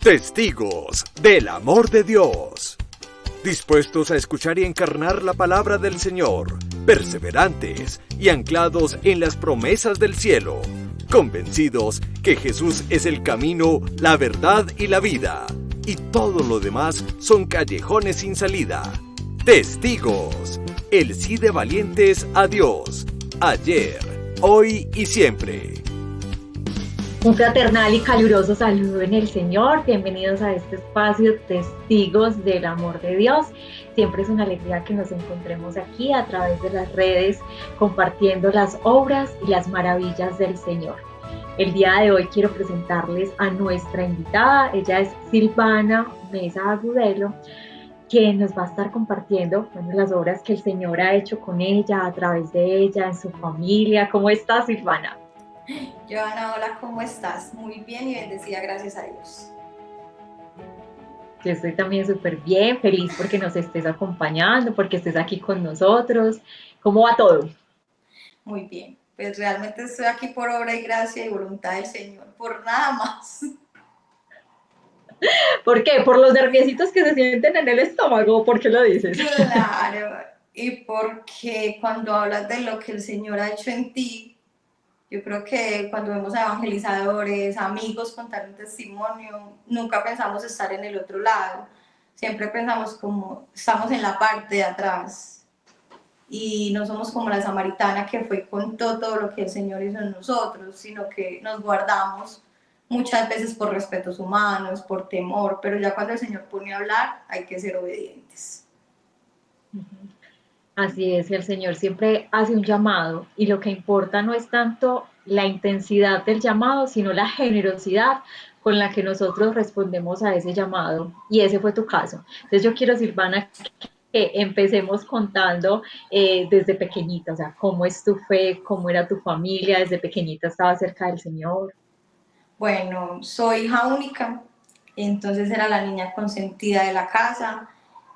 Testigos del amor de Dios. Dispuestos a escuchar y encarnar la palabra del Señor, perseverantes y anclados en las promesas del cielo, convencidos que Jesús es el camino, la verdad y la vida, y todo lo demás son callejones sin salida. Testigos, el sí de valientes a Dios, ayer, hoy y siempre. Un fraternal y caluroso saludo en el Señor. Bienvenidos a este espacio Testigos del Amor de Dios. Siempre es una alegría que nos encontremos aquí a través de las redes, compartiendo las obras y las maravillas del Señor. El día de hoy quiero presentarles a nuestra invitada. Ella es Silvana Mesa Agudelo, quien nos va a estar compartiendo las obras que el Señor ha hecho con ella, a través de ella, en su familia. ¿Cómo estás, Silvana? Joana, hola, ¿cómo estás? Muy bien y bendecida, gracias a Dios. Yo estoy también súper bien, feliz porque nos estés acompañando, porque estés aquí con nosotros. ¿Cómo va todo? Muy bien, pues realmente estoy aquí por obra y gracia y voluntad del Señor, por nada más. ¿Por qué? ¿Por los nerviositos que se sienten en el estómago? ¿Por qué lo dices? Claro, y porque cuando hablas de lo que el Señor ha hecho en ti, yo creo que cuando vemos a evangelizadores, amigos contar un testimonio, nunca pensamos estar en el otro lado. Siempre pensamos como estamos en la parte de atrás y no somos como la samaritana que fue y contó todo lo que el Señor hizo en nosotros, sino que nos guardamos muchas veces por respetos humanos, por temor, pero ya cuando el Señor pone a hablar hay que ser obedientes. Así es, el Señor siempre hace un llamado y lo que importa no es tanto la intensidad del llamado, sino la generosidad con la que nosotros respondemos a ese llamado. Y ese fue tu caso. Entonces yo quiero, Silvana, que empecemos contando desde pequeñita, o sea, cómo es tu fe, cómo era tu familia, desde pequeñita estaba cerca del Señor. Bueno, soy hija única, entonces era la niña consentida de la casa.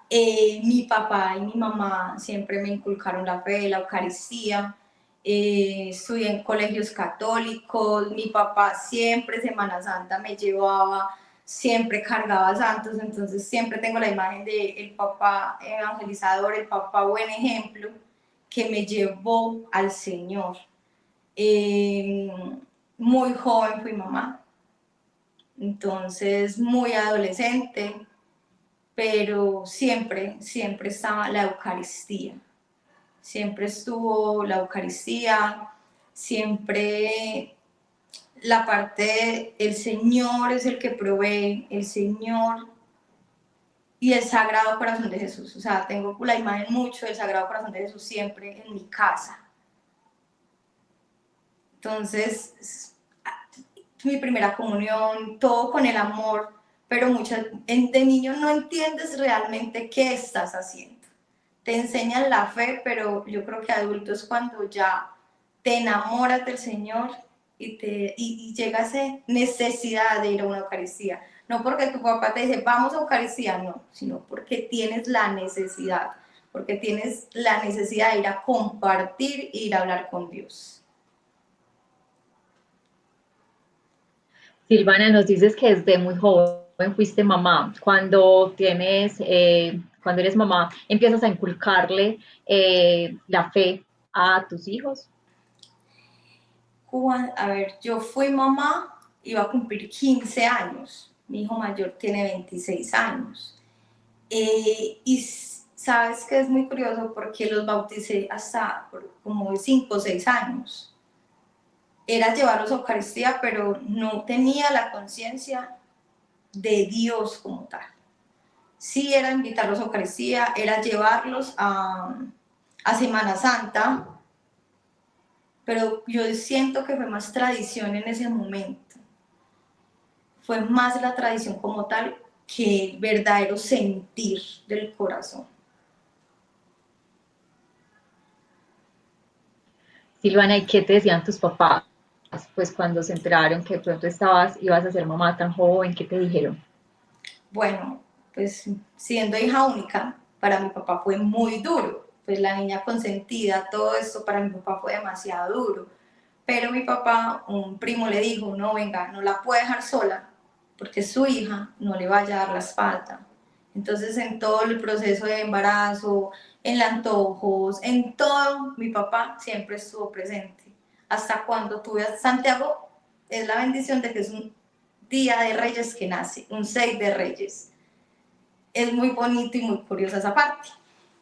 Mi papá y mi mamá siempre me inculcaron la fe, la Eucaristía. Estudié en colegios católicos. Mi papá siempre Semana Santa me llevaba, siempre cargaba santos, entonces siempre tengo la imagen de el papá evangelizador, el papá buen ejemplo que me llevó al Señor. Eh, Muy joven fui mamá, entonces muy adolescente, pero siempre estaba la Eucaristía, siempre estuvo la Eucaristía, siempre la parte de el Señor es el que provee, el Señor y el Sagrado Corazón de Jesús. O sea, tengo la imagen mucho del Sagrado Corazón de Jesús siempre en mi casa. Entonces, mi primera comunión, todo con el amor, pero de niño no entiendes realmente qué estás haciendo. Te enseñan la fe, pero yo creo que adulto es cuando ya te enamoras del Señor y llega esa necesidad de ir a una Eucaristía. No porque tu papá te dice, vamos a Eucaristía, no, sino porque tienes la necesidad, porque tienes la necesidad de ir a compartir e ir a hablar con Dios. Silvana, nos dices que desde muy joven fuiste mamá. Cuando eres mamá, empiezas a inculcarle la fe a tus hijos. A ver, yo fui mamá, iba a cumplir 15 años. Mi hijo mayor tiene 26 años. Y sabes que es muy curioso porque los bauticé hasta como 5 o 6 años. Era llevarlos a Eucaristía, pero no tenía la conciencia de Dios como tal. Sí era invitarlos a Eucaristía, era llevarlos a Semana Santa, pero yo siento que fue más tradición en ese momento. Fue más la tradición como tal que el verdadero sentir del corazón. Silvana, ¿y qué te decían tus papás? Pues cuando se enteraron que de pronto ibas a ser mamá tan joven, ¿qué te dijeron? Bueno, pues siendo hija única, para mi papá fue muy duro. Pues la niña consentida, todo esto para mi papá fue demasiado duro. Pero mi papá, un primo le dijo, no, venga, no la puede dejar sola. porque su hija no le vaya a dar la espalda. Entonces, en todo el proceso de embarazo, en los antojos, en todo, mi papá siempre estuvo presente. Hasta cuando tuve a Santiago, es la bendición de que es un día de Reyes que nace, un 6 de Reyes. Es muy bonito y muy curiosa esa parte.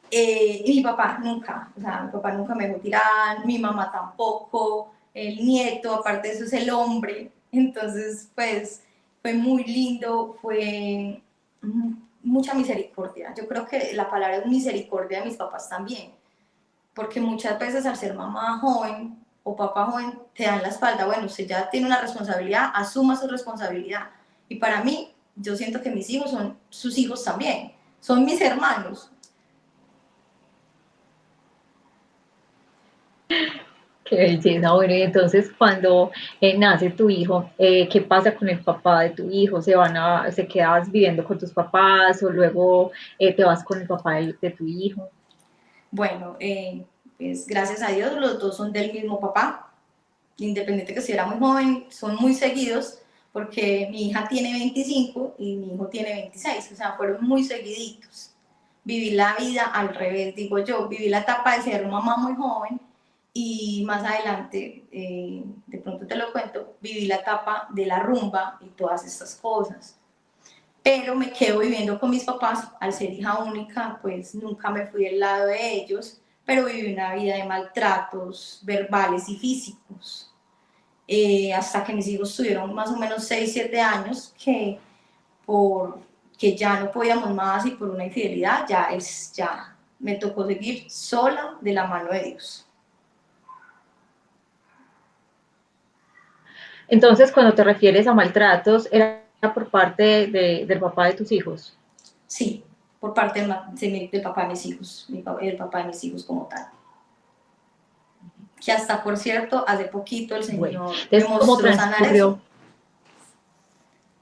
Y mi papá nunca, o sea, mi papá nunca me dejó tirar, mi mamá tampoco, el nieto, aparte de eso, es el hombre. Entonces, pues, fue muy lindo, fue mucha misericordia. Yo creo que la palabra es misericordia de mis papás también, porque muchas veces al ser mamá joven o papá joven te dan la espalda, bueno, usted ya tiene una responsabilidad, asuma su responsabilidad. Y para mí, yo siento que mis hijos son sus hijos también, son mis hermanos. Qué belleza. Bueno, y entonces cuando nace tu hijo, ¿qué pasa con el papá de tu hijo? ¿Se quedas viviendo con tus papás o luego te vas con el papá de tu hijo? Bueno, pues gracias a Dios los dos son del mismo papá, independiente que si era muy joven, son muy seguidos, porque mi hija tiene 25 y mi hijo tiene 26, o sea, fueron muy seguiditos. Viví la vida al revés, digo yo, viví la etapa de ser mamá muy joven y más adelante, de pronto te lo cuento, viví la etapa de la rumba y todas estas cosas. Pero me quedo viviendo con mis papás, al ser hija única, pues nunca me fui del lado de ellos, pero viví una vida de maltratos verbales y físicos, hasta que mis hijos tuvieron más o menos 6 7 años, que ya no podíamos más y por una infidelidad, ya me tocó seguir sola de la mano de Dios. Entonces, cuando te refieres a maltratos, ¿era por parte del papá de tus hijos? Sí, por parte del papá de mis hijos, el papá de mis hijos como tal. Que hasta, por cierto, hace poquito el Bueno, Señor me entonces, ¿cómo mostró sanar eso. transcurrió?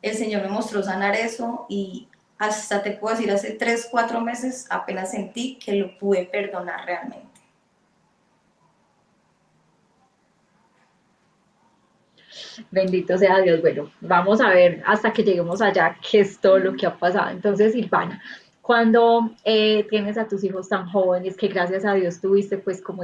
El Señor me mostró sanar eso y hasta te puedo decir, hace 3 4 meses apenas sentí que lo pude perdonar realmente. Bendito sea Dios. Bueno, vamos a ver hasta que lleguemos allá qué es todo lo que ha pasado. Entonces, Silvana, cuando tienes a tus hijos tan jóvenes, que gracias a Dios tuviste pues como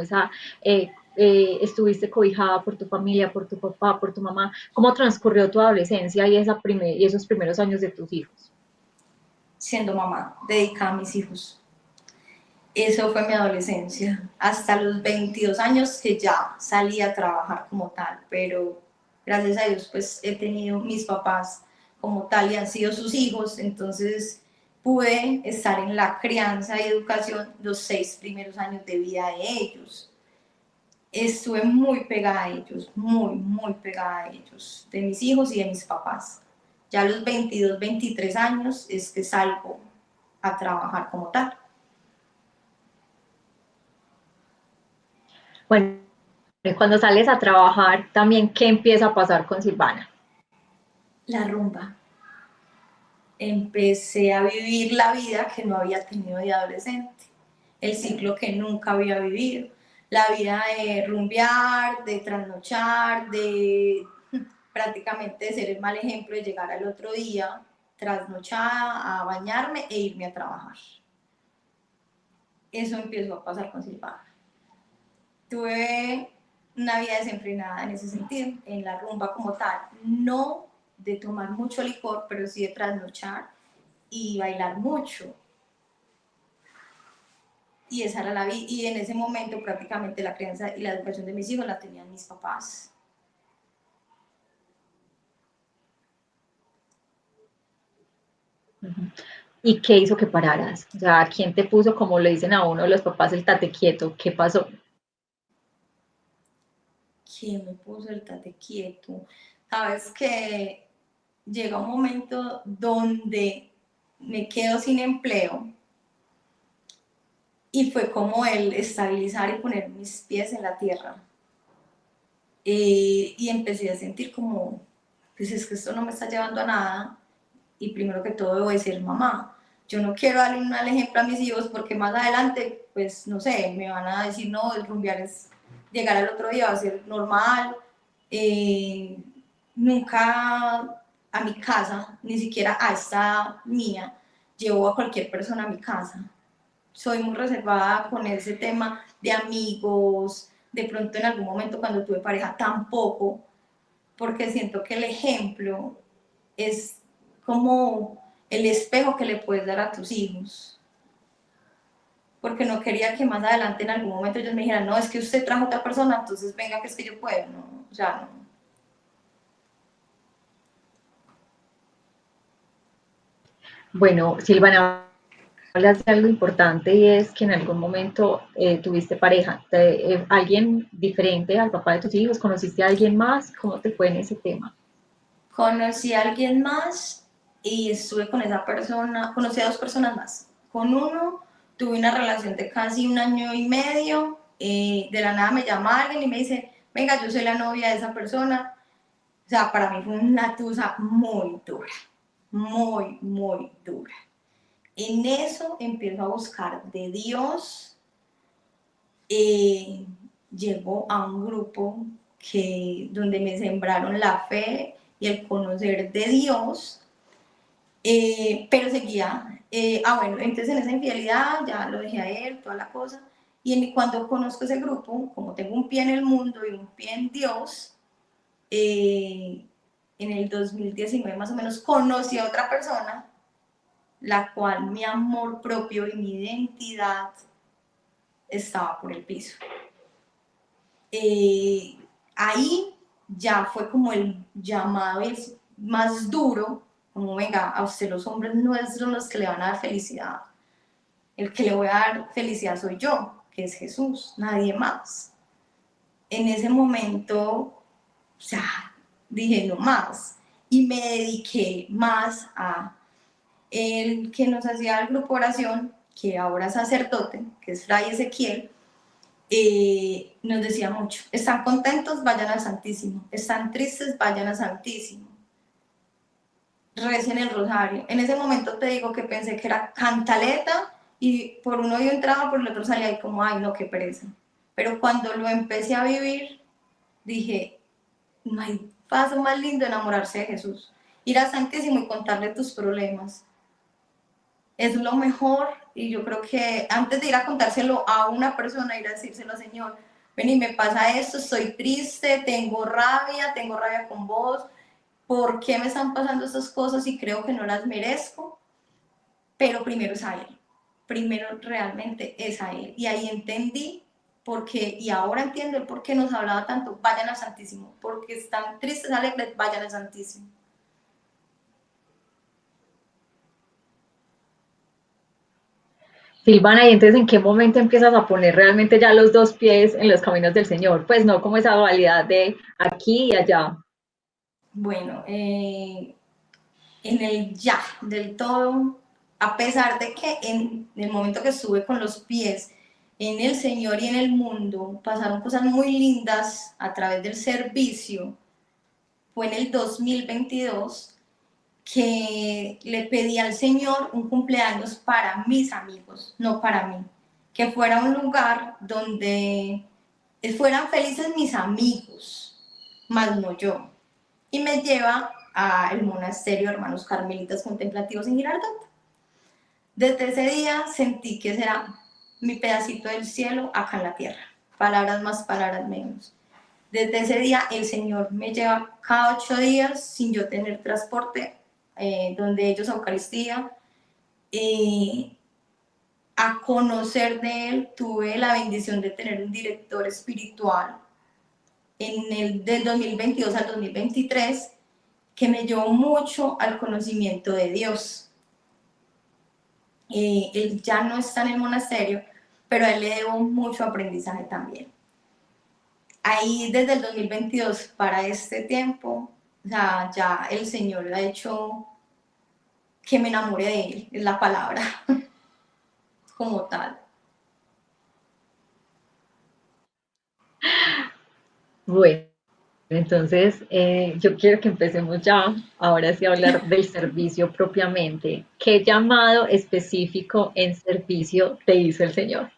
estuviste cobijada por tu familia, por tu papá, por tu mamá, ¿cómo transcurrió tu adolescencia y esos primeros años de tus hijos? Siendo mamá, dedicada a mis hijos. Eso fue mi adolescencia, hasta los 22 años que ya salí a trabajar como tal, pero gracias a Dios pues he tenido mis papás como tal y han sido sus hijos, entonces pude estar en la crianza y educación los 6 primeros años de vida de ellos. Estuve muy pegada a ellos, muy pegada a ellos, de mis hijos y de mis papás. Ya a los 22 23 años es que salgo a trabajar como tal. Bueno, cuando sales a trabajar, también, ¿qué empieza a pasar con Silvana? La rumba. Empecé a vivir la vida que no había tenido de adolescente, el ciclo que nunca había vivido, la vida de rumbear, de trasnochar, de prácticamente ser el mal ejemplo de llegar al otro día trasnochada a bañarme e irme a trabajar. Eso empezó a pasar con Silvana. Tuve una vida desenfrenada en ese sentido, en la rumba como tal, no de tomar mucho licor, pero sí de trasnochar y bailar mucho. Y esa era la vida. Y en ese momento prácticamente la crianza y la educación de mis hijos la tenían mis papás. ¿Y qué hizo que pararas? O sea, ¿quién te puso, como le dicen a uno los papás, el tate quieto? ¿Qué pasó? ¿Quién me puso el tate quieto? Sabes que llega un momento donde me quedo sin empleo y fue como el estabilizar y poner mis pies en la tierra. Y empecé a sentir como, pues es que esto no me está llevando a nada y primero que todo debo de ser mamá. Yo no quiero darle un mal ejemplo a mis hijos porque más adelante, pues no sé, me van a decir, no, el rumbear es llegar al otro día, va a ser normal. Nunca a mi casa, ni siquiera a esta mía, llevo a cualquier persona a mi casa. Soy muy reservada con ese tema de amigos, de pronto en algún momento cuando tuve pareja tampoco, porque siento que el ejemplo es como el espejo que le puedes dar a tus hijos. Porque no quería que más adelante en algún momento ellos me dijeran, no, es que usted trajo a otra persona, entonces venga que es que yo puedo, no, o sea, no. Bueno, Silvana, hablas de algo importante y es que en algún momento tuviste pareja, alguien diferente al papá de tus hijos, conociste a alguien más, ¿cómo te fue en ese tema? Conocí a alguien más y estuve con esa persona, conocí a dos personas más. Con uno tuve una relación de casi 1 año y medio, de la nada me llama alguien y me dice, venga, yo soy la novia de esa persona. O sea, para mí fue una tusa muy dura, muy, muy dura. En eso empiezo a buscar de Dios, llego a un grupo donde me sembraron la fe y el conocer de Dios, pero seguía, bueno, entonces en esa infidelidad ya lo dejé a él, toda la cosa, y cuando conozco ese grupo, como tengo un pie en el mundo y un pie en Dios, en el 2019 más o menos conocí a otra persona, la cual mi amor propio y mi identidad estaba por el piso. Ahí ya fue como el llamado más duro, como venga, a usted los hombres no son los que le van a dar felicidad, el que le voy a dar felicidad soy yo, que es Jesús, nadie más. En ese momento, o sea, dije no más y me dediqué más a el que nos hacía el grupo oración, que ahora es sacerdote, que es Fray Ezequiel. Nos decía mucho, están contentos, vayan al Santísimo, están tristes, vayan al Santísimo, recen el rosario. En ese momento te digo que pensé que era cantaleta y por uno yo entraba, por el otro salía y como, ay no, qué pereza. Pero cuando lo empecé a vivir, dije, no hay paso más lindo enamorarse de Jesús, ir al Santísimo y contarle tus problemas. Es lo mejor y yo creo que antes de ir a contárselo a una persona, ir a decírselo, Señor, ven y me pasa esto, estoy triste, tengo rabia con vos, ¿por qué me están pasando estas cosas y creo que no las merezco? Pero primero es a Él, primero realmente es a Él. Y ahí entendí por qué, y ahora entiendo el por qué nos hablaba tanto, vayan al Santísimo, porque están tristes, alegres, vayan al Santísimo. Silvana, y entonces ¿en qué momento empiezas a poner realmente ya los dos pies en los caminos del Señor? Pues no como esa dualidad de aquí y allá. Bueno, en el ya del todo, a pesar de que en el momento que estuve con los pies en el Señor y en el mundo, pasaron cosas muy lindas a través del servicio, fue en el 2022 que le pedí al Señor un cumpleaños para mis amigos, no para mí, que fuera un lugar donde fueran felices mis amigos, más no yo. Y me lleva al monasterio Hermanos Carmelitas Contemplativos en Girardot. Desde ese día sentí que será mi pedacito del cielo acá en la tierra. Palabras más, palabras menos. Desde ese día el Señor me lleva cada 8 días sin yo tener transporte, donde ellos a Eucaristía, a conocer de Él. Tuve la bendición de tener un director espiritual del 2022 al 2023 que me llevó mucho al conocimiento de Dios. Él ya no está en el monasterio, pero a él le debo mucho aprendizaje también. Ahí desde el 2022 para este tiempo, o sea, ya el Señor ha hecho que me enamore de Él, es la palabra, como tal. Bueno, entonces yo quiero que empecemos ya, ahora sí, a hablar del servicio propiamente. ¿Qué llamado específico en servicio te hizo el Señor?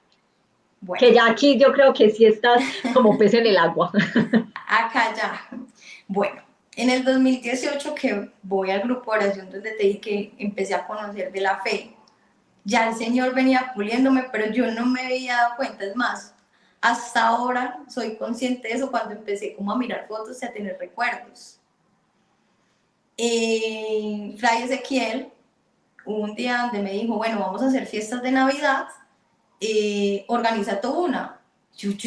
Bueno, Que ya aquí yo creo que sí estás como pez en el agua. acá ya. Bueno, En el 2018 que voy al grupo de oración donde te dije que empecé a conocer de la fe, ya el Señor venía puliéndome, pero yo no me había dado cuenta. Es más, hasta ahora soy consciente de eso cuando empecé como a mirar fotos y a tener recuerdos. Fray Ezequiel, hubo un día donde me dijo, bueno, vamos a hacer fiestas de Navidad, organiza tú una.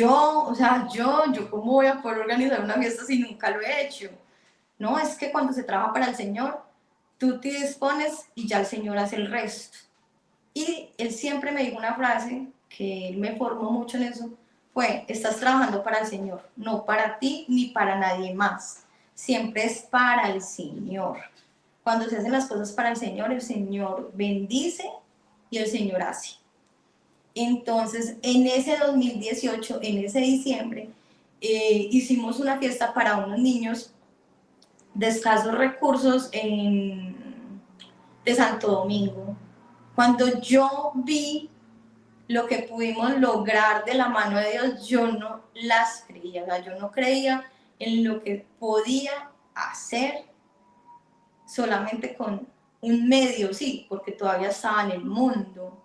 O sea, yo cómo voy a poder organizar una fiesta si nunca lo he hecho. No, es que cuando se trabaja para el Señor, tú te dispones y ya el Señor hace el resto. Y él siempre me dijo una frase que él me formó mucho en eso, fue, estás trabajando para el Señor, no para ti ni para nadie más, siempre es para el Señor. Cuando se hacen las cosas para el Señor bendice y el Señor hace. Entonces, en ese 2018, en ese diciembre, hicimos una fiesta para unos niños de escasos recursos de Santo Domingo. Cuando yo vi lo que pudimos lograr de la mano de Dios, yo no las creía, o sea, yo no creía en lo que podía hacer solamente con un medio, sí, porque todavía estaba en el mundo.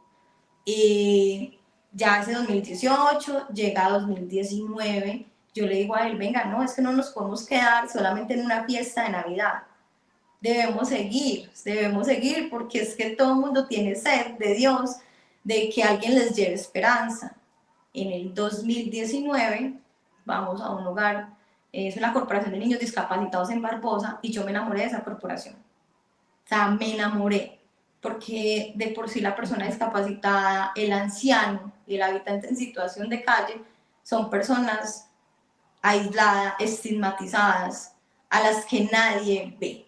Ya ese 2018, llega 2019, yo le digo a él, venga, no, es que no nos podemos quedar solamente en una fiesta de Navidad. Debemos seguir, porque es que todo el mundo tiene sed de Dios, de que alguien les lleve esperanza. En el 2019 vamos a un hogar, es una corporación de niños discapacitados en Barbosa, y yo me enamoré de esa corporación. O sea, me enamoré, porque de por sí la persona discapacitada, el anciano y el habitante en situación de calle son personas aisladas, estigmatizadas, a las que nadie ve.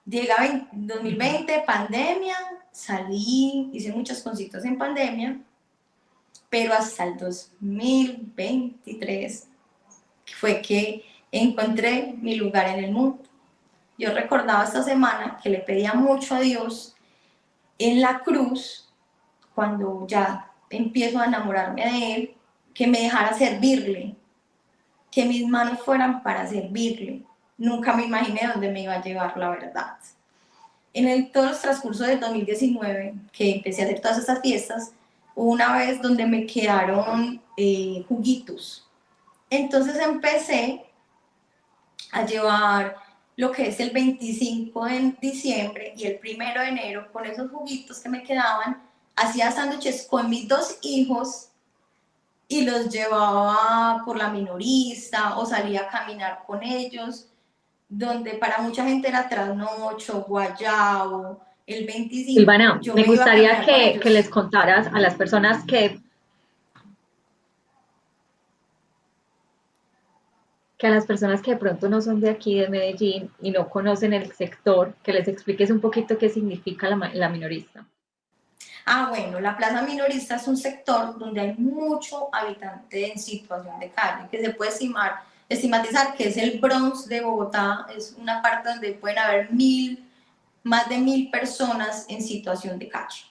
Llega 2020, pandemia, salí, hice muchas cositas en pandemia, pero hasta el 2023 fue que encontré mi lugar en el mundo. Yo recordaba esta semana que le pedía mucho a Dios en la cruz, cuando ya empiezo a enamorarme de Él, que me dejara servirle, que mis manos fueran para servirle. Nunca me imaginé dónde me iba a llevar, la verdad. En todos los transcurso del 2019, que empecé a hacer todas estas fiestas, hubo una vez donde me quedaron juguitos. Entonces empecé a llevar lo que es el 25 de diciembre y el 1 de enero, con esos juguitos que me quedaban, hacía sándwiches con mis dos hijos y los llevaba por la minorista o salía a caminar con ellos, donde para mucha gente era trasnocho, guayabo, el 25, Silvana, yo me me iba a gustaría caminar con que les ellos. contaras a las personas que a las personas que de pronto no son de aquí, de Medellín, y no conocen el sector, que les expliques un poquito qué significa la minorista. Bueno, la plaza minorista es un sector donde hay mucho habitante en situación de calle, que se puede estimatizar que es el Bronx de Bogotá, es una parte donde pueden haber más de 1000 personas en situación de calle.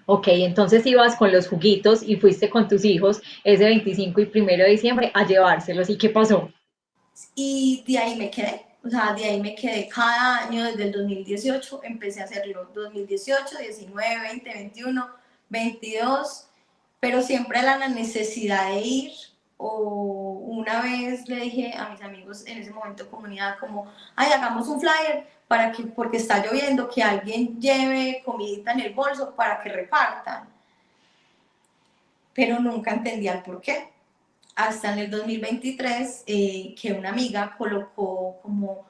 Ok, entonces ibas con los juguitos y fuiste con tus hijos ese 25 y 1 de diciembre a llevárselos. ¿Y qué pasó? Y de ahí me quedé, o sea, de ahí me quedé cada año desde el 2018, empecé a hacerlo 2018, 19, 20, 21, 22, pero pero la necesidad de ir. O una vez le dije a mis amigos en ese momento comunidad como, ay, hagamos un flyer para que, porque está lloviendo, que alguien lleve comidita en el bolso para que repartan, pero nunca entendía el por qué. Hasta en el 2023, que una amiga colocó como,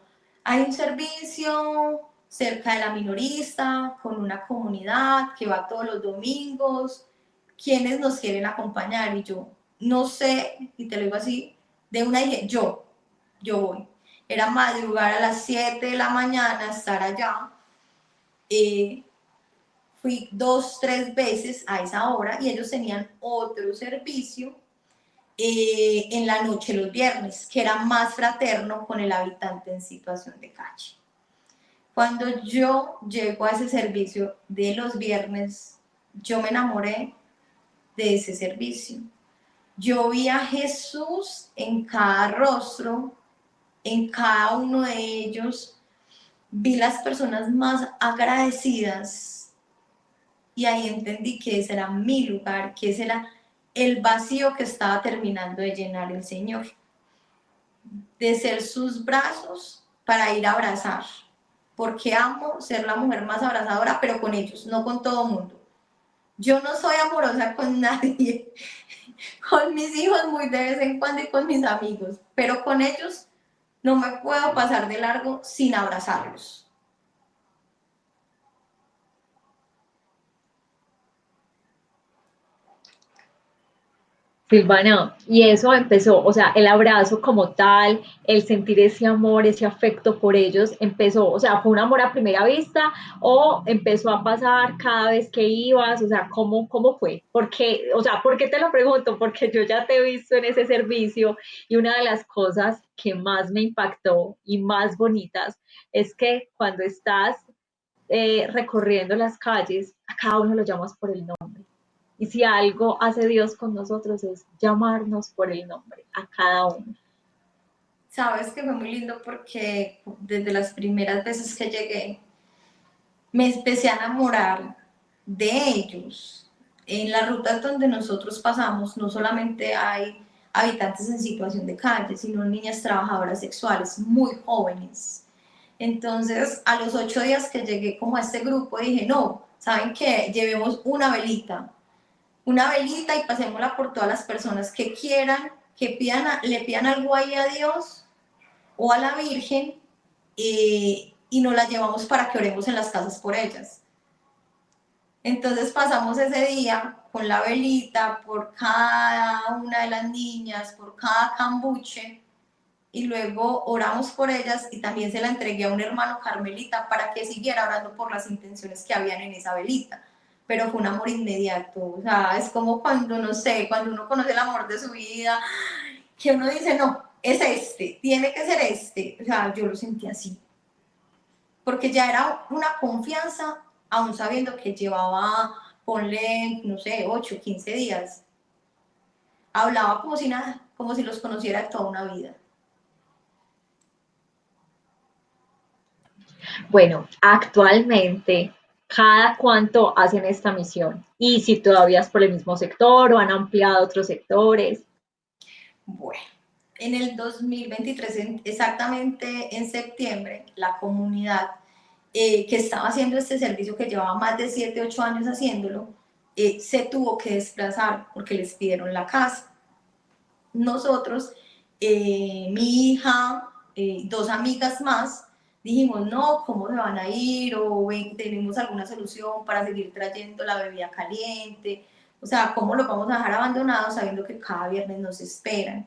hay un servicio cerca de la minorista, con una comunidad que va todos los domingos, ¿quiénes nos quieren acompañar? Y yo, no sé, y te lo digo así, de una dije, yo voy. Era madrugar a las 7 de la mañana, estar allá. Fui 2, 3 veces a esa hora y ellos tenían otro servicio en la noche los viernes, que era más fraterno con el habitante en situación de calle. Cuando yo llego a ese servicio de los viernes, yo me enamoré de ese servicio. Yo vi a Jesús en cada rostro, en cada uno de ellos, vi las personas más agradecidas y ahí entendí que ese era mi lugar, que ese era el vacío que estaba terminando de llenar el Señor, de ser sus brazos para ir a abrazar, porque amo ser la mujer más abrazadora, pero con ellos, no con todo el mundo. Yo no soy amorosa con nadie, con mis hijos muy de vez en cuando y con mis amigos, pero con ellos no me puedo pasar de largo sin abrazarlos. Silvana, y eso empezó, o sea, el abrazo como tal, el sentir ese amor, ese afecto por ellos, empezó, o sea, fue un amor a primera vista o empezó a pasar cada vez que ibas, o sea, ¿cómo fue? Porque, o sea, ¿por qué te lo pregunto? Porque yo ya te he visto en ese servicio y una de las cosas que más me impactó y más bonitas es que cuando estás recorriendo las calles, a cada uno lo llamas por el nombre. Y si algo hace Dios con nosotros es llamarnos por el nombre a cada uno. Sabes que fue muy lindo porque desde las primeras veces que llegué, me empecé a enamorar de ellos. En las rutas donde nosotros pasamos, no solamente hay habitantes en situación de calle, sino niñas trabajadoras sexuales muy jóvenes. Entonces, a los 8 días que llegué como a este grupo, dije, no, ¿saben qué? Llevemos una velita y pasémosla por todas las personas que quieran, que pidan, le pidan algo ahí a Dios o a la Virgen y nos la llevamos para que oremos en las casas por ellas. Entonces pasamos ese día con la velita por cada una de las niñas, por cada cambuche, y luego oramos por ellas y también se la entregué a un hermano carmelita para que siguiera orando por las intenciones que habían en esa velita. Pero fue un amor inmediato, o sea, es como cuando, no sé, cuando uno conoce el amor de su vida, que uno dice, no, es este, tiene que ser este, o sea, yo lo sentí así, porque ya era una confianza, aún sabiendo que llevaba, ponle, no sé, 8, 15 días, hablaba como si nada, como si los conociera toda una vida. Bueno, actualmente, ¿cada cuánto hacen esta misión? Y si todavía es por el mismo sector o han ampliado a otros sectores. Bueno, en el 2023, exactamente en septiembre, la comunidad que estaba haciendo este servicio, que llevaba más de 7, 8 años haciéndolo, se tuvo que desplazar porque les pidieron la casa. Nosotros, mi hija, 2 amigas más, dijimos, no, ¿cómo se van a ir? O tenemos alguna solución para seguir trayendo la bebida caliente. O sea, ¿cómo los vamos a dejar abandonados sabiendo que cada viernes nos esperan?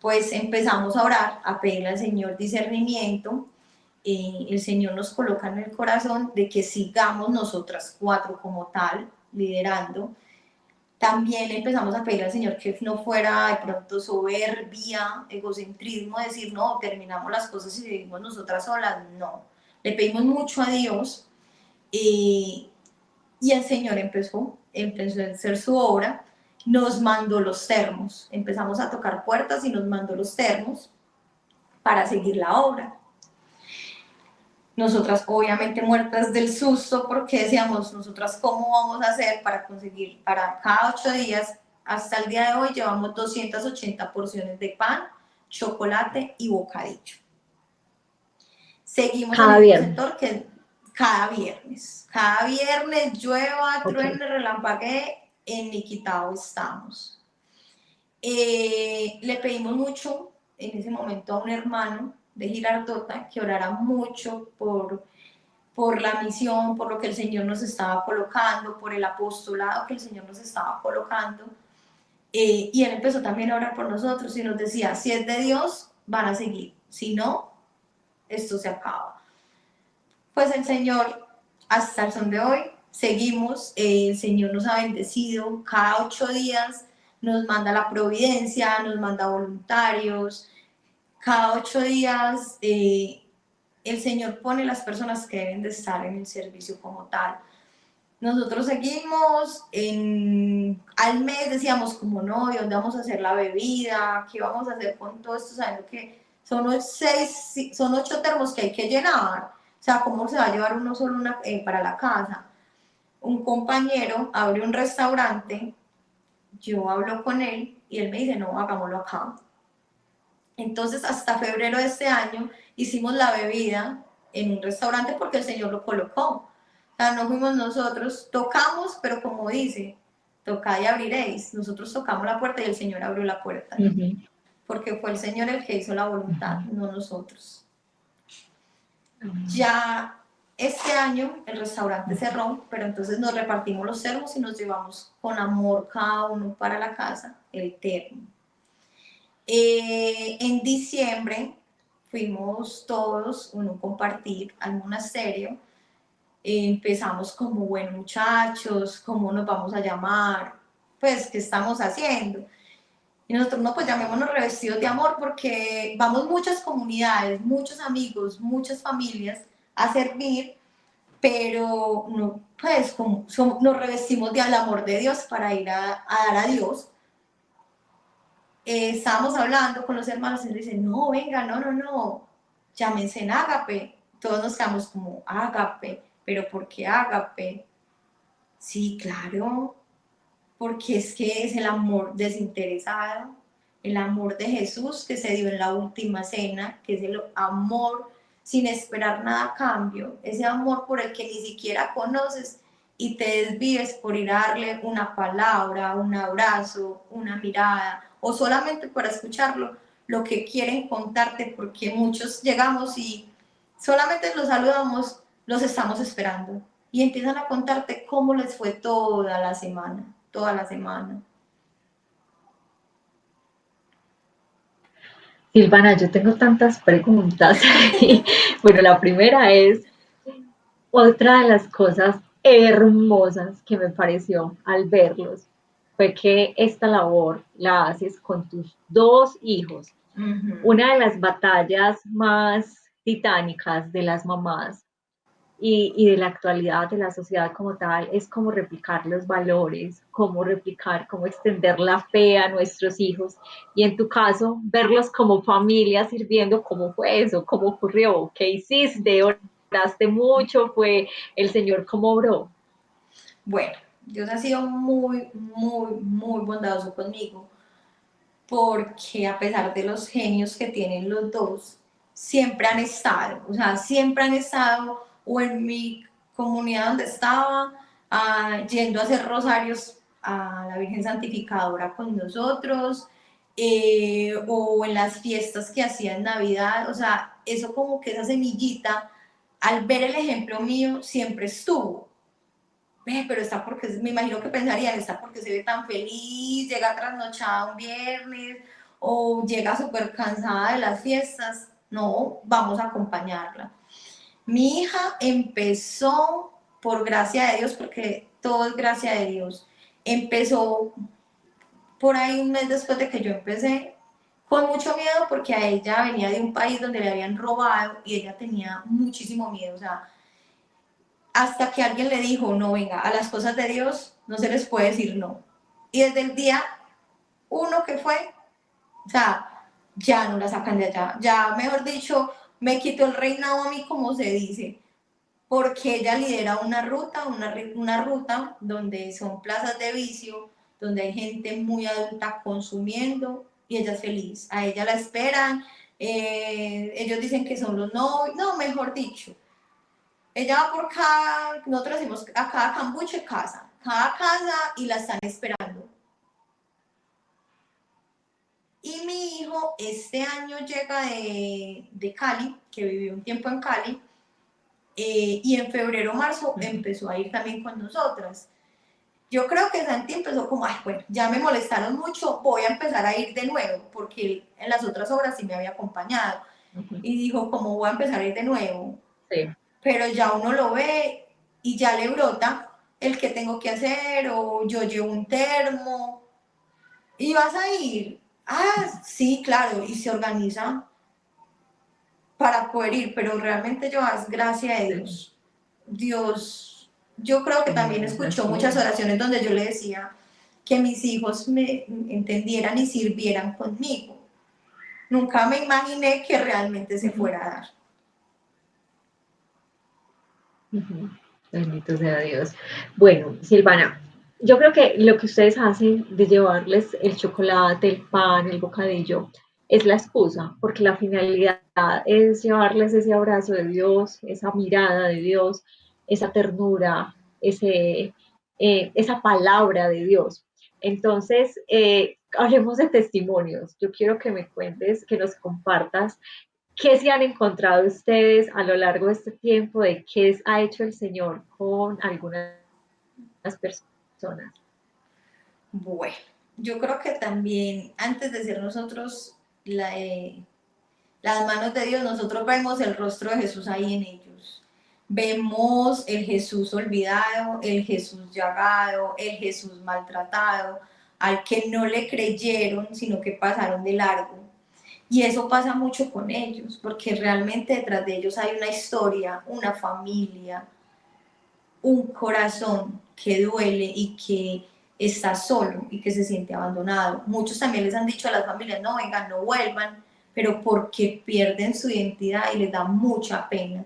Pues empezamos a orar, a pedirle al Señor discernimiento. El Señor nos coloca en el corazón de que sigamos nosotras 4 como tal, liderando. También empezamos a pedirle al Señor que no fuera de pronto soberbia, egocentrismo, decir, no, terminamos las cosas y seguimos nosotras solas. No, le pedimos mucho a Dios y el Señor empezó a hacer su obra, nos mandó los termos, empezamos a tocar puertas y nos mandó los termos para seguir la obra. Nosotras obviamente muertas del susto porque decíamos, nosotras cómo vamos a hacer para conseguir, para cada 8 días, hasta el día de hoy llevamos 280 porciones de pan, chocolate y bocadillo. Seguimos en Cada el mismo viernes. sector que cada viernes llueva, Ok. truene, relampaguee, en Niquitao estamos. Le pedimos mucho en ese momento a un hermano de Girardota que orara mucho por la misión, por lo que el Señor nos estaba colocando, por el apostolado que el Señor nos estaba colocando. Y él empezó también a orar por nosotros y nos decía, si es de Dios, van a seguir, si no, esto se acaba. Pues el Señor, hasta el son de hoy, seguimos, el Señor nos ha bendecido, cada 8 días nos manda la providencia, nos manda voluntarios, cada 8 días el Señor pone las personas que deben de estar en el servicio como tal. Nosotros seguimos, al mes decíamos como no, ¿y dónde vamos a hacer la bebida? ¿Qué vamos a hacer con todo esto? Sabiendo que son 8 termos que hay que llenar. O sea, ¿cómo se va a llevar uno solo para la casa? Un compañero abre un restaurante, yo hablo con él y él me dice, no, hagámoslo acá. Entonces, hasta febrero de este año hicimos la bebida en un restaurante porque el Señor lo colocó. O sea, no fuimos nosotros, tocamos, pero como dice, tocad y abriréis. Nosotros tocamos la puerta y el Señor abrió la puerta. Porque fue el Señor el que hizo la voluntad, no nosotros. Ya este año el restaurante cerró, pero entonces nos repartimos los termos y nos llevamos con amor cada uno para la casa el termo. En diciembre fuimos todos en un compartir al monasterio. Empezamos como, bueno, muchachos, ¿cómo nos vamos a llamar? Pues, ¿qué estamos haciendo? Y nosotros, no, pues llamémonos revestidos de amor porque vamos muchas comunidades, muchos amigos, muchas familias a servir, pero no, pues como nos revestimos del amor de Dios para ir a dar a Dios. Estábamos hablando con los hermanos y nos dicen, no, venga, no, llámense en Ágape. Todos nos quedamos como, Ágape, pero ¿por qué Ágape? Sí, claro, porque es que es el amor desinteresado, el amor de Jesús que se dio en la última cena, que es el amor sin esperar nada a cambio, ese amor por el que ni siquiera conoces y te desvives por ir a darle una palabra, un abrazo, una mirada, o solamente para escucharlo, lo que quieren contarte, porque muchos llegamos y solamente los saludamos, los estamos esperando, y empiezan a contarte cómo les fue toda la semana. Silvana, yo tengo tantas preguntas. Bueno, la primera es, otra de las cosas hermosas que me pareció al verlos fue que esta labor la haces con tus 2 hijos. Una de las batallas más titánicas de las mamás y de la actualidad de la sociedad como tal es cómo replicar los valores, cómo replicar, cómo extender la fe a nuestros hijos y en tu caso verlos como familia sirviendo. ¿Cómo fue eso? ¿Cómo ocurrió? ¿Qué hiciste? ¿Oraste mucho? ¿Fue el Señor cómo obró? Bueno, Dios ha sido muy, muy, muy bondadoso conmigo porque a pesar de los genios que tienen los dos, siempre han estado, o sea, siempre han estado o en mi comunidad donde estaba, yendo a hacer rosarios a la Virgen Santificadora con nosotros, o en las fiestas que hacía en Navidad, o sea, eso como que esa semillita, al ver el ejemplo mío, siempre estuvo. Pero está porque, me imagino que pensarían, está porque se ve tan feliz, llega trasnochada un viernes o llega súper cansada de las fiestas. No, vamos a acompañarla. Mi hija empezó, por gracia de Dios, porque todo es gracia de Dios, empezó por ahí un mes después de que yo empecé, con mucho miedo porque a ella venía de un país donde le habían robado y ella tenía muchísimo miedo, o sea, hasta que alguien le dijo, no, venga, a las cosas de Dios no se les puede decir no. Y desde el día uno que fue, o sea, ya no la sacan de allá, ya mejor dicho, me quitó el reinado a mí, como se dice, porque ella lidera una ruta donde son plazas de vicio, donde hay gente muy adulta consumiendo y ella es feliz, a ella la esperan, ellos dicen que son los no, mejor dicho, ella va por cada, nosotros decimos a cada cambuche cada casa y la están esperando. Y mi hijo este año llega de Cali, que vivió un tiempo en Cali, y en febrero, marzo empezó a ir también con nosotras. Yo creo que Santi empezó como, ay, bueno, ya me molestaron mucho, voy a empezar a ir de nuevo, porque él en las otras obras sí me había acompañado. Y dijo, ¿cómo voy a empezar a ir de nuevo? Sí. Pero ya uno lo ve y ya le brota el que tengo que hacer, o yo llevo un termo, y vas a ir. Ah, sí, claro, y se organiza. para poder ir, pero realmente yo es gracia de Dios. Dios, yo creo que también escuchó muchas oraciones donde yo le decía que mis hijos me entendieran y sirvieran conmigo. Nunca me imaginé que realmente se fuera a dar. Bendito sea Dios. Bueno, Silvana, yo creo que lo que ustedes hacen de llevarles el chocolate, el pan, el bocadillo, es la excusa, porque la finalidad es llevarles ese abrazo de Dios, esa mirada de Dios, esa ternura, esa palabra de Dios. Entonces, hablemos de testimonios. Yo quiero que me cuentes, que nos compartas qué se han encontrado ustedes a lo largo de este tiempo, de qué ha hecho el Señor con algunas personas. Bueno, yo creo que también antes de ser nosotros las manos de Dios, nosotros vemos el rostro de Jesús ahí en ellos. Vemos el Jesús olvidado, el Jesús llagado, el Jesús maltratado, al que no le creyeron, sino que pasaron de largo. Y eso pasa mucho con ellos, porque realmente detrás de ellos hay una historia, una familia, un corazón que duele y que está solo y que se siente abandonado. Muchos también les han dicho a las familias, no, vengan, no vuelvan, pero porque pierden su identidad y les da mucha pena.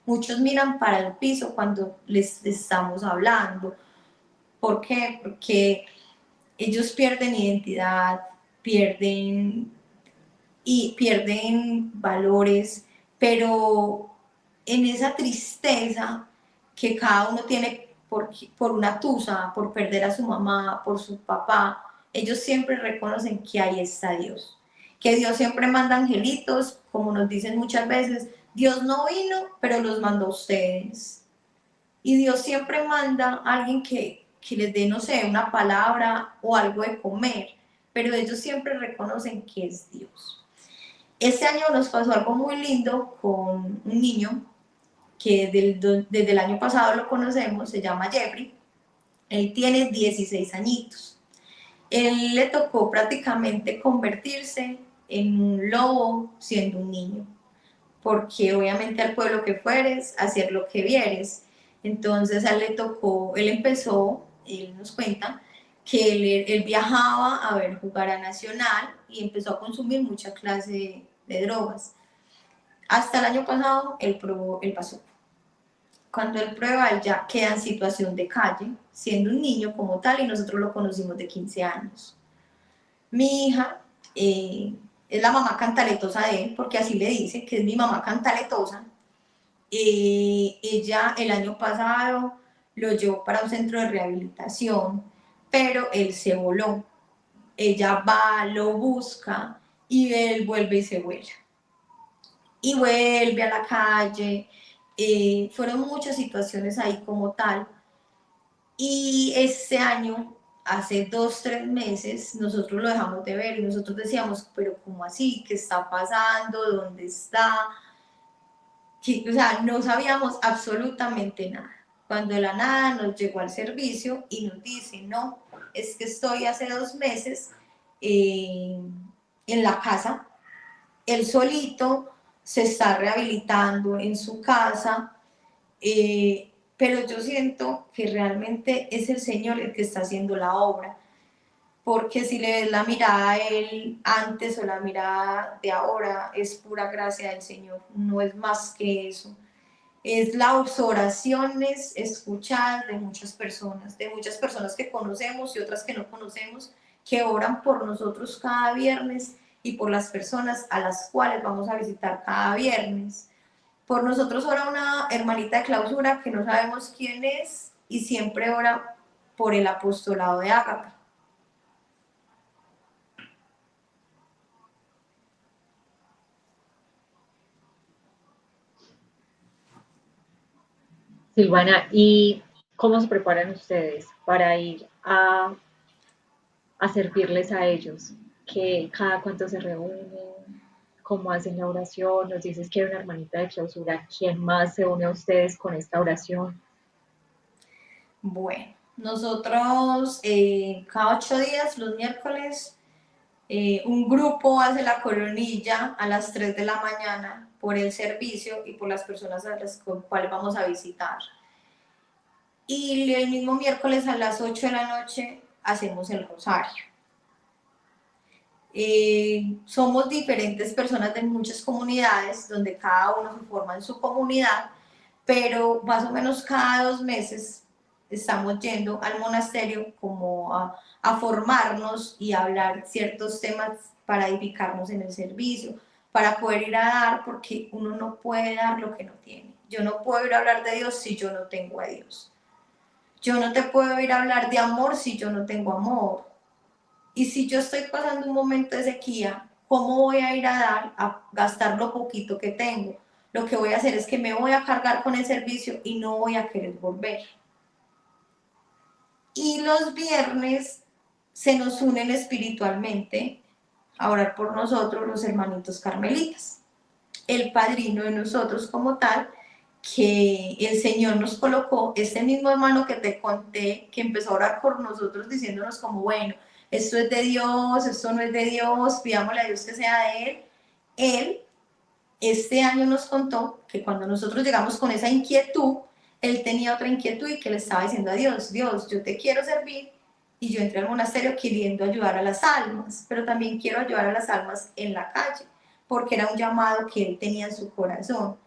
Muchos miran para el piso cuando les estamos hablando. ¿Por qué? Porque ellos pierden identidad, pierden valores, pero en esa tristeza que cada uno tiene por una tusa, por perder a su mamá, por su papá, ellos siempre reconocen que ahí está Dios. Que Dios siempre manda angelitos, como nos dicen muchas veces, Dios no vino, pero los mandó a ustedes. Y Dios siempre manda a alguien que les dé, no sé, una palabra o algo de comer, pero ellos siempre reconocen que es Dios. Este año nos pasó algo muy lindo con un niño que desde el año pasado lo conocemos, se llama Jeffrey. Él tiene 16 añitos. Él le tocó prácticamente convertirse en un lobo siendo un niño, porque obviamente al pueblo que fueres, hacer lo que vieres. Entonces a él le tocó, él nos cuenta que él viajaba a ver jugar a Nacional y empezó a consumir mucha clase de drogas. Hasta el año pasado él probó el bazuco. Cuando él prueba, él ya queda en situación de calle, siendo un niño como tal, y nosotros lo conocimos de 15 años. Mi hija es la mamá cantaletosa de él, porque así le dice, que es mi mamá cantaletosa. Ella el año pasado lo llevó para un centro de rehabilitación, pero él se voló. Ella va, lo busca y él vuelve y se vuela. Y vuelve a la calle. Fueron muchas situaciones ahí como tal. Y este año, hace 2, 3 meses, nosotros lo dejamos de ver y nosotros decíamos, pero ¿cómo así? ¿Qué está pasando? ¿Dónde está? O sea, no sabíamos absolutamente nada. Cuando de la nada nos llegó al servicio y nos dice, no, es que estoy hace 2 meses en la casa, él solito se está rehabilitando en su casa, pero yo siento que realmente es el Señor el que está haciendo la obra, porque si le ves la mirada a él antes o la mirada de ahora, es pura gracia del Señor, no es más que eso. Es las oraciones escuchadas de muchas personas que conocemos y otras que no conocemos, que oran por nosotros cada viernes y por las personas a las cuales vamos a visitar cada viernes. Por nosotros ora una hermanita de clausura que no sabemos quién es y siempre ora por el apostolado de Ágata. Silvana, ¿y cómo se preparan ustedes para ir a servirles a ellos? ¿Que cada cuánto se reúnen? ¿Cómo hacen la oración? Nos dices que hay una hermanita de clausura. ¿Quién más se une a ustedes con esta oración? Bueno, nosotros cada 8 días, los miércoles, Un grupo hace la coronilla a las 3 de la mañana por el servicio y por las personas a las cuales vamos a visitar. Y el mismo miércoles a las 8 de la noche hacemos el rosario. Somos diferentes personas de muchas comunidades, donde cada uno se forma en su comunidad, pero más o menos cada 2 meses estamos yendo al monasterio como a formarnos y a hablar ciertos temas para edificarnos en el servicio, para poder ir a dar, porque uno no puede dar lo que no tiene. Yo no puedo ir a hablar de Dios si yo no tengo a Dios. Yo no te puedo ir a hablar de amor si yo no tengo amor. Y si yo estoy pasando un momento de sequía, ¿cómo voy a ir a dar, a gastar lo poquito que tengo? Lo que voy a hacer es que me voy a cargar con el servicio y no voy a querer volver. Y los viernes se nos unen espiritualmente a orar por nosotros los hermanitos carmelitas. El padrino de nosotros como tal, que el Señor nos colocó, este mismo hermano que te conté, que empezó a orar por nosotros diciéndonos como, bueno, esto es de Dios, esto no es de Dios, pidámosle a Dios que sea de Él este año nos contó que cuando nosotros llegamos con esa inquietud, él tenía otra inquietud y que le estaba diciendo a Dios, Dios, yo te quiero servir y yo entré al monasterio queriendo ayudar a las almas, pero también quiero ayudar a las almas en la calle, porque era un llamado que él tenía en su corazón.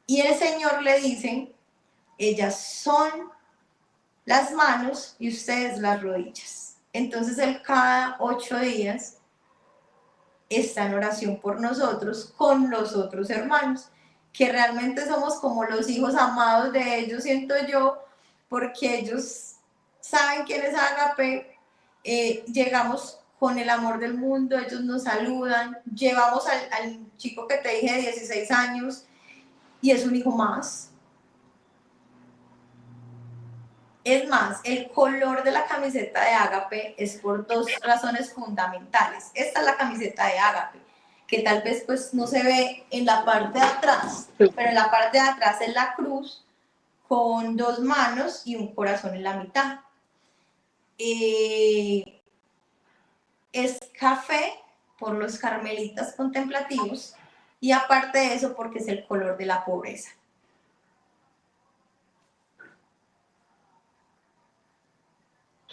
Y el Señor le dice, ellas son las manos y ustedes las rodillas. Entonces él cada 8 días está en oración por nosotros con los otros hermanos, que realmente somos como los hijos amados de ellos, siento yo, porque ellos saben quién es Ágape, llegamos con el amor del mundo, ellos nos saludan, llevamos al chico que te dije de 16 años y es un hijo más. Es más, el color de la camiseta de Ágape es por 2 razones fundamentales. Esta es la camiseta de Ágape, que tal vez pues no se ve en la parte de atrás, pero en la parte de atrás es la cruz con 2 manos y un corazón en la mitad. Es café por los carmelitas contemplativos y aparte de eso porque es el color de la pobreza.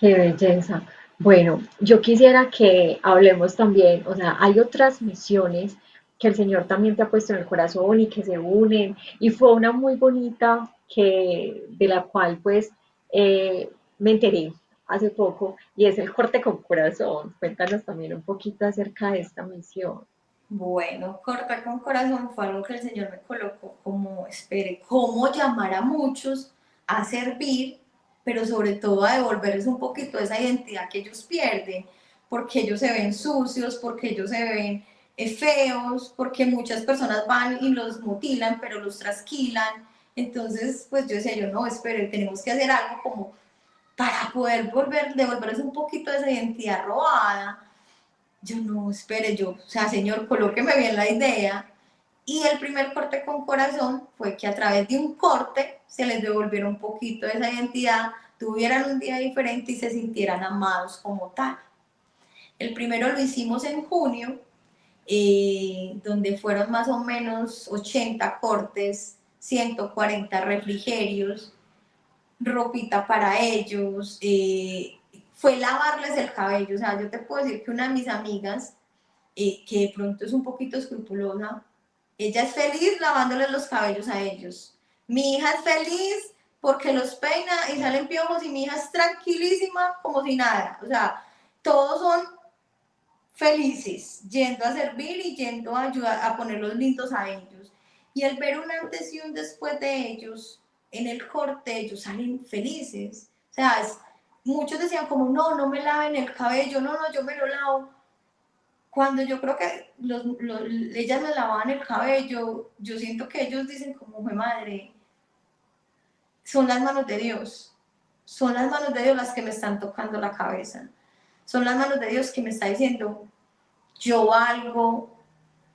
Qué belleza. Bueno, yo quisiera que hablemos también, o sea, hay otras misiones que el Señor también te ha puesto en el corazón y que se unen, y fue una muy bonita de la cual pues me enteré hace poco, y es el corte con corazón. Cuéntanos también un poquito acerca de esta misión. Bueno, cortar con corazón fue algo que el Señor me colocó como, espere, cómo llamar a muchos a servir, pero sobre todo a devolverles un poquito esa identidad que ellos pierden, porque ellos se ven sucios, porque ellos se ven feos, porque muchas personas van y los mutilan, pero los trasquilan. Entonces, pues yo decía, yo no, espere, tenemos que hacer algo como para poder devolverles un poquito de esa identidad robada. Yo no, espere, yo, o sea, Señor, colóqueme bien la idea. Y el primer corte con corazón fue que a través de un corte se les devolviera un poquito de esa identidad, tuvieran un día diferente y se sintieran amados como tal. El primero lo hicimos en junio, donde fueron más o menos 80 cortes, 140 refrigerios, ropita para ellos, fue lavarles el cabello. O sea, yo te puedo decir que una de mis amigas, que de pronto es un poquito escrupulosa, ella es feliz lavándoles los cabellos a ellos. Mi hija es feliz porque los peina y salen piojos y mi hija es tranquilísima como si nada. O sea, todos son felices, yendo a servir y yendo a ayudar a ponerlos lindos a ellos. Y al ver un antes y un después de ellos, en el corte, ellos salen felices. O sea, muchos decían como, no, no me laven el cabello, no, no, yo me lo lavo. Cuando yo creo que ellas me lavaban el cabello, yo siento que ellos dicen como, mi madre, son las manos de Dios. Son las manos de Dios las que me están tocando la cabeza. Son las manos de Dios que me está diciendo, yo valgo,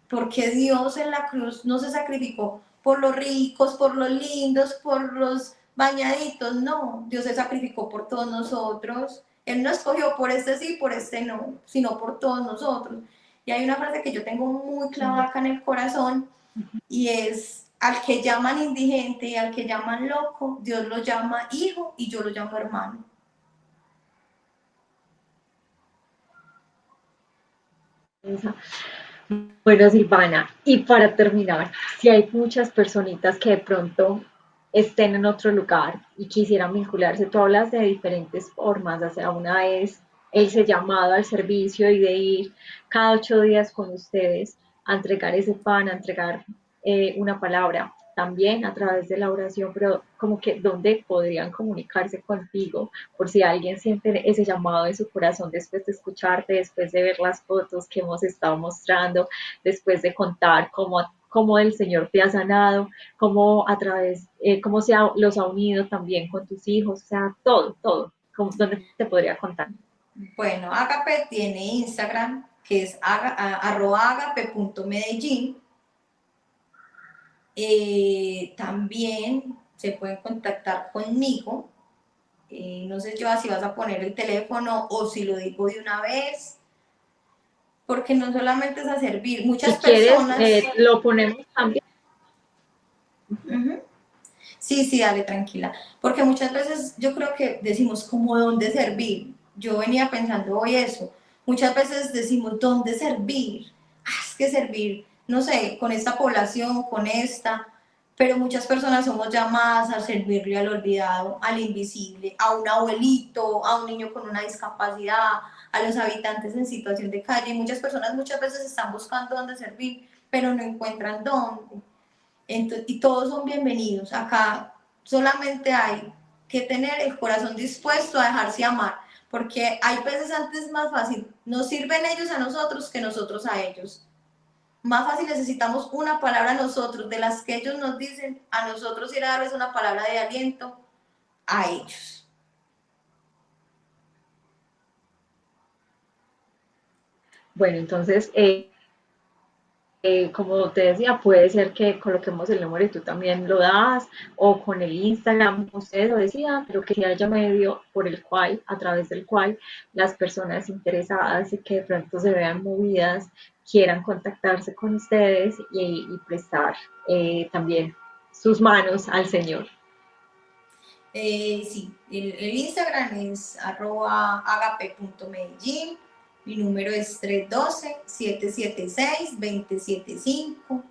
porque Dios en la cruz no se sacrificó por los ricos, por los lindos, por los bañaditos, no, Dios se sacrificó por todos nosotros Él no escogió por este sí, por este no, sino por todos nosotros. Y hay una frase que yo tengo muy clavada acá en el corazón y es: al que llaman indigente y al que llaman loco, Dios lo llama hijo y yo lo llamo hermano. Bueno, Silvana, y para terminar, si hay muchas personitas que de pronto estén en otro lugar y quisieran vincularse, tú hablas de diferentes formas, o sea, una es ese llamado al servicio y de ir cada 8 días con ustedes a entregar ese pan, a entregar una palabra, también a través de la oración, pero como que dónde podrían comunicarse contigo, por si alguien siente ese llamado en su corazón después de escucharte, después de ver las fotos que hemos estado mostrando, después de contar cómo el Señor te ha sanado, cómo a través, cómo los ha unido también con tus hijos, o sea, todo, ¿dónde te podría contar? Bueno, Agape tiene Instagram, que es @agape.medellín. También se pueden contactar conmigo. No sé yo si vas a poner el teléfono o si lo digo de una vez, porque no solamente es a servir. Muchas Si quieres, personas... lo ponemos también. Uh-huh. Sí, sí, dale, tranquila. Porque muchas veces yo creo que decimos como dónde servir. Yo venía pensando hoy eso. Muchas veces decimos dónde servir. Es que servir, no sé, con esta población, con esta. Pero muchas personas somos llamadas a servirle al olvidado, al invisible, a un abuelito, a un niño con una discapacidad, a los habitantes en situación de calle. Muchas personas muchas veces están buscando dónde servir, pero no encuentran dónde. Entonces, y todos son bienvenidos. Acá solamente hay que tener el corazón dispuesto a dejarse amar, porque hay veces antes más fácil, nos sirven ellos a nosotros que nosotros a ellos. Más fácil necesitamos una palabra a nosotros, de las que ellos nos dicen, a nosotros ir a darles una palabra de aliento a ellos. Bueno, entonces, como te decía, puede ser que coloquemos el número y tú también lo das, o con el Instagram, ustedes lo decían, pero que haya medio por el cual, a través del cual las personas interesadas y que de pronto se vean movidas, quieran contactarse con ustedes y prestar también sus manos al Señor. Sí, el Instagram es @agape.medellín. Mi número es 312-776-2075.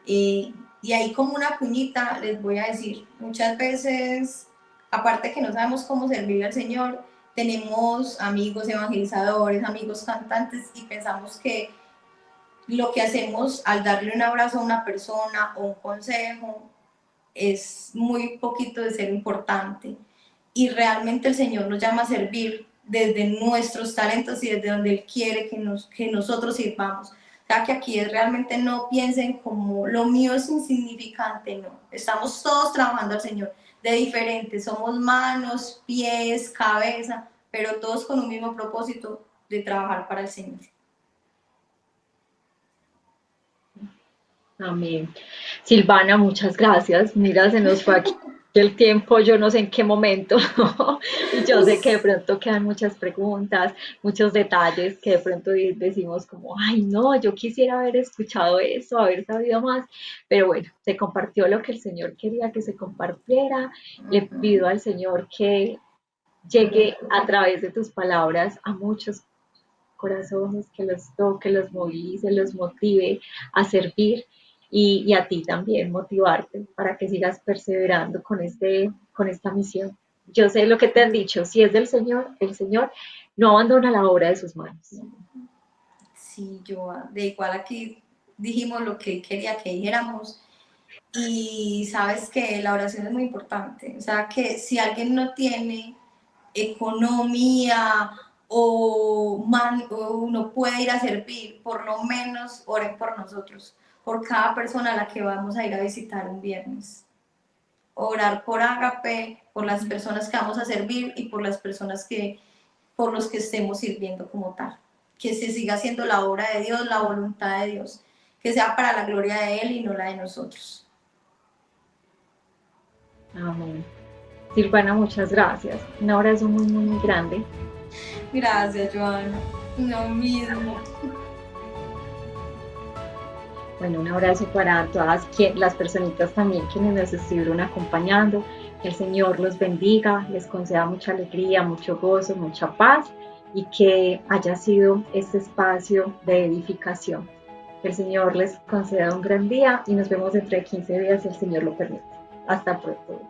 Y ahí como una cuñita les voy a decir, muchas veces, aparte que no sabemos cómo servirle al Señor, tenemos amigos evangelizadores, amigos cantantes y pensamos que lo que hacemos al darle un abrazo a una persona o un consejo es muy poquito de ser importante. Y realmente el Señor nos llama a servir desde nuestros talentos y desde donde Él quiere que nosotros sirvamos. O sea, que aquí es realmente no piensen como lo mío es insignificante, no. Estamos todos trabajando al Señor de diferentes, somos manos, pies, cabeza, pero todos con un mismo propósito de trabajar para el Señor. Amén. Silvana, muchas gracias. Mira, se nos fue aquí el tiempo, yo no sé en qué momento. Y yo sé que de pronto quedan muchas preguntas, muchos detalles que de pronto decimos como, ay, no, yo quisiera haber escuchado eso, haber sabido más. Pero bueno, se compartió lo que el Señor quería que se compartiera. Le pido al Señor que llegue a través de tus palabras a muchos corazones, que los toque, los movilice, los motive a servir y a ti también motivarte para que sigas perseverando con esta misión. Yo sé lo que te han dicho, si es del Señor, el Señor no abandona la obra de sus manos. Sí, yo de igual aquí dijimos lo que Él quería que dijéramos. Y sabes que la oración es muy importante. O sea, que si alguien no tiene economía o no puede ir a servir, por lo menos oren por nosotros, por cada persona a la que vamos a ir a visitar un viernes. Orar por Agape, por las personas que vamos a servir y por las personas por los que estemos sirviendo como tal. Que se siga haciendo la obra de Dios, la voluntad de Dios, que sea para la gloria de Él y no la de nosotros. Amén. Silvana, muchas gracias. Un abrazo muy, muy, muy grande. Gracias, Joana. Lo mismo. Bueno, un abrazo para todas las personitas también quienes nos estuvieron acompañando. Que el Señor los bendiga, les conceda mucha alegría, mucho gozo, mucha paz y que haya sido este espacio de edificación. Que el Señor les conceda un gran día y nos vemos dentro de 15 días si el Señor lo permite. Hasta pronto.